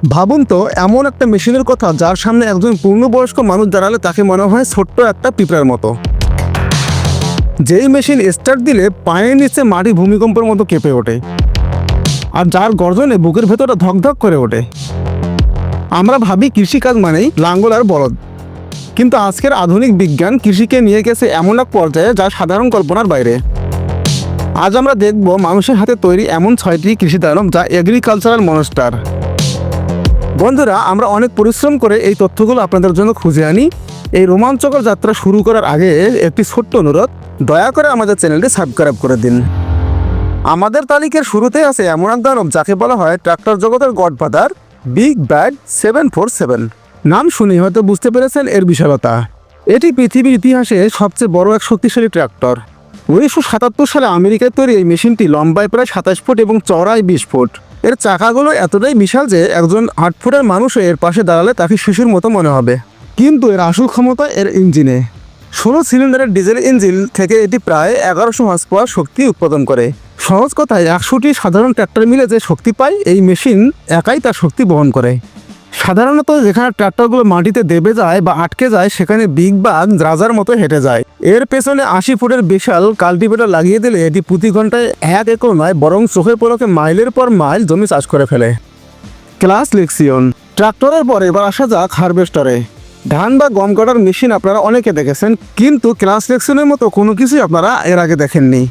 ভাবুন তো এমন একটা মেশিনের কথা যার সামনে একজন পূর্ণবয়স্ক মানুষ দাঁড়ালে তাকে মনে হয় ছোট্ট একটা পিঁপড়ার মতো। যেই মেশিন স্টার্ট দিলে পায়ের নিচে মাটি ভূমিকম্পের মতো কেঁপে ওঠে, আর যার গর্জনে বুকের ভেতরটা ধকধক করে ওঠে। আমরা ভাবি কৃষিকাজ মানেই লাঙ্গল আর বলদ, কিন্তু আজকের আধুনিক বিজ্ঞান কৃষিকে নিয়ে গেছে এমন এক পর্যায়ে যা সাধারণ কল্পনার বাইরে। আজ আমরা দেখব মানুষের হাতে তৈরি এমন 6টি কৃষি দানব যা এগ্রিকালচারাল মনস্টার। বন্ধুরা, আমরা অনেক পরিশ্রম করে এই তথ্যগুলো আপনাদের জন্য খুঁজে আনি। এই রোমাঞ্চকর যাত্রা শুরু করার আগে একটি ছোট্ট অনুরোধ, দয়া করে আমাদের চ্যানেলটি সাবস্ক্রাইব করে দিন। আমাদের তালিকার শুরুতে আছে এমন এক দানব যাকে বলা হয় ট্রাক্টর জগতের গডফাদার, বিগ ব্যাড 747। নাম শুনে হয়তো বুঝতে পেরেছেন এর বিশালতা। এটি পৃথিবীর ইতিহাসে সবচেয়ে বড় এক শক্তিশালী ট্রাক্টর। 1977 সালে আমেরিকায় তৈরি এই মেশিনটি লম্বায় প্রায় 27 ফুট এবং চওড়ায় 20 ফুট। এর চাকাগুলো এতটাই বিশাল যে একজন 8 ফুটের মানুষও এর পাশে দাঁড়ালে তাকে শিশুর মতো মনে হবে। কিন্তু এর আসল ক্ষমতা এর ইঞ্জিনে। 16 সিলিন্ডারের ডিজেল ইঞ্জিন থেকে এটি প্রায় 1100 হর্স পাওয়ার শক্তি উৎপাদন করে। সহজ কথায় 100টি সাধারণ ট্র্যাক্টর মিলে যে শক্তি পায়, এই মেশিন একাই তার শক্তি বহন করে। সাধারণত যেখানে ট্র্যাক্টরগুলো মাটিতে দেবে যায় বা আটকে যায়, সেখানে বিগ বাগ রাজার মতো হেঁটে যায়। এর পেছনে 80 ফুটের বিশাল কাল্টিভেটর লাগিয়ে দিলে এটি প্রতি ঘন্টায় 1 একর নয় বরং চোখের পলকে মাইলের পর মাইল জমি চাষ করে ফেলে। ক্লাস লেক্সিয়ন। ট্রাক্টরের পর এবার আসা যাক হারভেস্টারে। ধান বা গম কাটার মেশিন আপনারা অনেকে দেখেছেন, কিন্তু ক্লাস লেক্সিয়নের মতো কোনো কিছুই আপনারা এর আগে দেখেননি।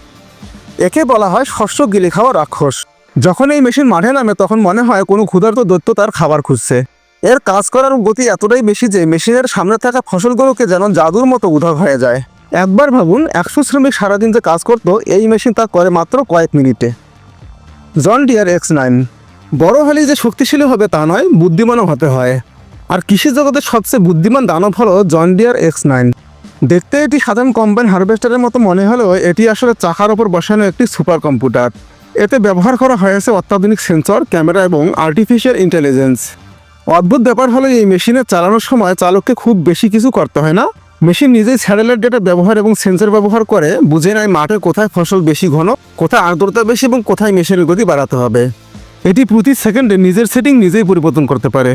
একে বলা হয় শস্য গিলে খাওয়া রাক্ষস। যখন এই মেশিন মাঠে নামে তখন মনে হয় কোনো ক্ষুধার্ত দৈত্য তার খাবার খুঁজছে। এর কাজ করার গতি এতটাই বেশি যে মেশিনের সামনে থাকা ফসলগুলোকে যেন জাদুর মতো উধাও হয়ে যায়। একবার ভাবুন, 100 শ্রমিক সারাদিন যে কাজ করতো, এই মেশিন তা করে মাত্র কয়েক মিনিটে। John Deere X9। বড় হলেই যে শক্তিশালী হবে তা নয়, বুদ্ধিমানও হতে হয়। আর কৃষি জগতের সবচেয়ে বুদ্ধিমান দানব হলো জন ডিয়ার X9। দেখতে এটি সাধারণ কম্বাইন হারভেস্টারের মতো মনে হলেও এটি আসলে চাকার ওপর বসানো একটি সুপার কম্পিউটার। এতে ব্যবহার করা হয়েছে অত্যাধুনিক সেন্সর, ক্যামেরা এবং আর্টিফিশিয়াল ইন্টেলিজেন্স। অদ্ভুত ব্যাপার হলো এই মেশিনে চালানোর সময় চালককে খুব বেশি কিছু করতে হয় না। মেশিন নিজেই স্যাটেলাইট ডেটা ব্যবহার এবং সেন্সর ব্যবহার করে বুঝে নেয় মাঠে কোথায় ফসল বেশি ঘন, কোথায় আর্দ্রতা বেশি এবং কোথায় মেশিনের গতি বাড়াতে হবে। এটি প্রতি সেকেন্ডে নিজের সেটিং নিজেই পরিবর্তন করতে পারে।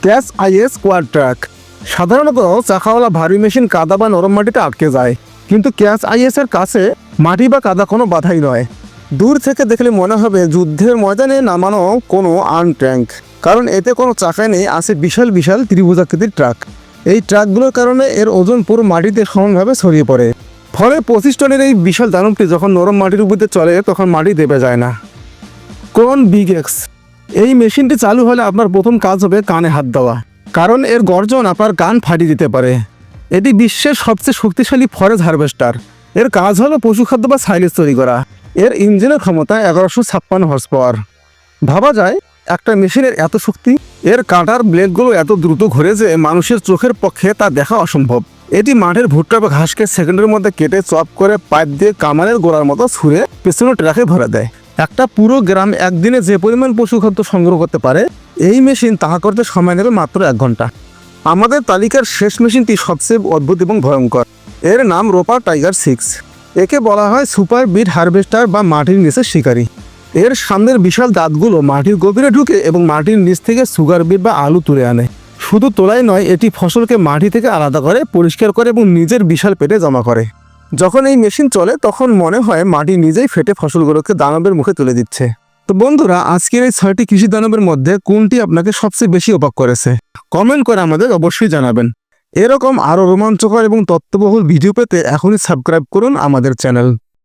Catch is quad track. সাধারণত চাকাওয়ালা ভারী মেশিন কাদা বা নরম মাটিতে আটকে যায়, কিন্তু ক্যাচ আইএস এর কাছে মাটি বা কাদা কোনো বাধাই নয়। দূর থেকে দেখলে মনে হবে যুদ্ধের ময়দানে নামানো কোনো আর্ম ট্যাঙ্ক, কারণ এতে কোনো চাকা নেই, আছে বিশাল বিশাল ত্রিভুজাকৃতির ট্রাক। এই ট্রাকগুলোর কারণে এর ওজন পুরো মাটিতে সমানভাবে ছড়িয়ে পড়ে। ফলে 25 টনের এই বিশাল দানবটি যখন নরম মাটির উপরে চলে তখন মাটি দেবে যায় না। কোন বিগ এক্স। এই মেশিনটি চালু হলে আপনার প্রথম কাজ হবে কানে হাত দেওয়া, কারণ এর গর্জন আপনার কান ফাটিয়ে দিতে পারে। এটি বিশ্বের সবচেয়ে শক্তিশালী ফরেস্ট হারভেস্টার। এর কাজ হলো পশুখাদ্য বা সাইলেজ তৈরি করা। এর ইঞ্জিনের ক্ষমতা 1156 হর্স পাওয়ার। ভাবা যায় একটা মেশিনের এত শক্তি। এর কাটার ব্লেডগুলো এত দ্রুত ঘোরে যে মানুষের চোখের পক্ষে তা দেখা অসম্ভব। এটি মাঠের ভুট্টা বা ঘাসকে সেকেন্ডের মধ্যে কেটে চপ করে পাইপ দিয়ে কামানের গোড়ার মতো ছুঁড়ে পেছনে ট্রাকে ভরে দেয়। একটা পুরো গ্রাম একদিনে যে পরিমাণ পশুখাদ্য সংগ্রহ করতে পারে, এই মেশিন তাহা করতে সময় নেবে মাত্র 1 ঘন্টা। আমাদের তালিকার শেষ মেশিনটি সবচেয়ে অদ্ভুত এবং ভয়ঙ্কর। এর নাম রোপার টাইগার 6। একে বলা হয় সুপার বিট হারভেস্টার বা মাটির নিচের শিকারী। এর সামনের বিশাল দাঁতগুলো মাটির গভীরে ঢুকে এবং মাটির নিচ থেকে সুগার বিট বা আলু তুলে আনে। শুধু তোলাই নয়, এটি ফসলকে মাটি থেকে আলাদা করে, পরিষ্কার করে এবং নিজের বিশাল পেটে জমা করে। যখন এই মেশিন চলে তখন মনে হয় মাটি নিজেই ফেটে ফসলগুলোকে দানবের মুখে তুলে দিচ্ছে। তো বন্ধুরা, আজকের এই 6টি কৃষি দানবের মধ্যে কোনটি আপনাকে সবচেয়ে বেশি অবাক করেছে কমেন্ট করে আমাদের অবশ্যই জানাবেন। এরকম আরও রোমাঞ্চকর এবং তথ্যবহুল ভিডিও পেতে এখনই সাবস্ক্রাইব করুন আমাদের চ্যানেল।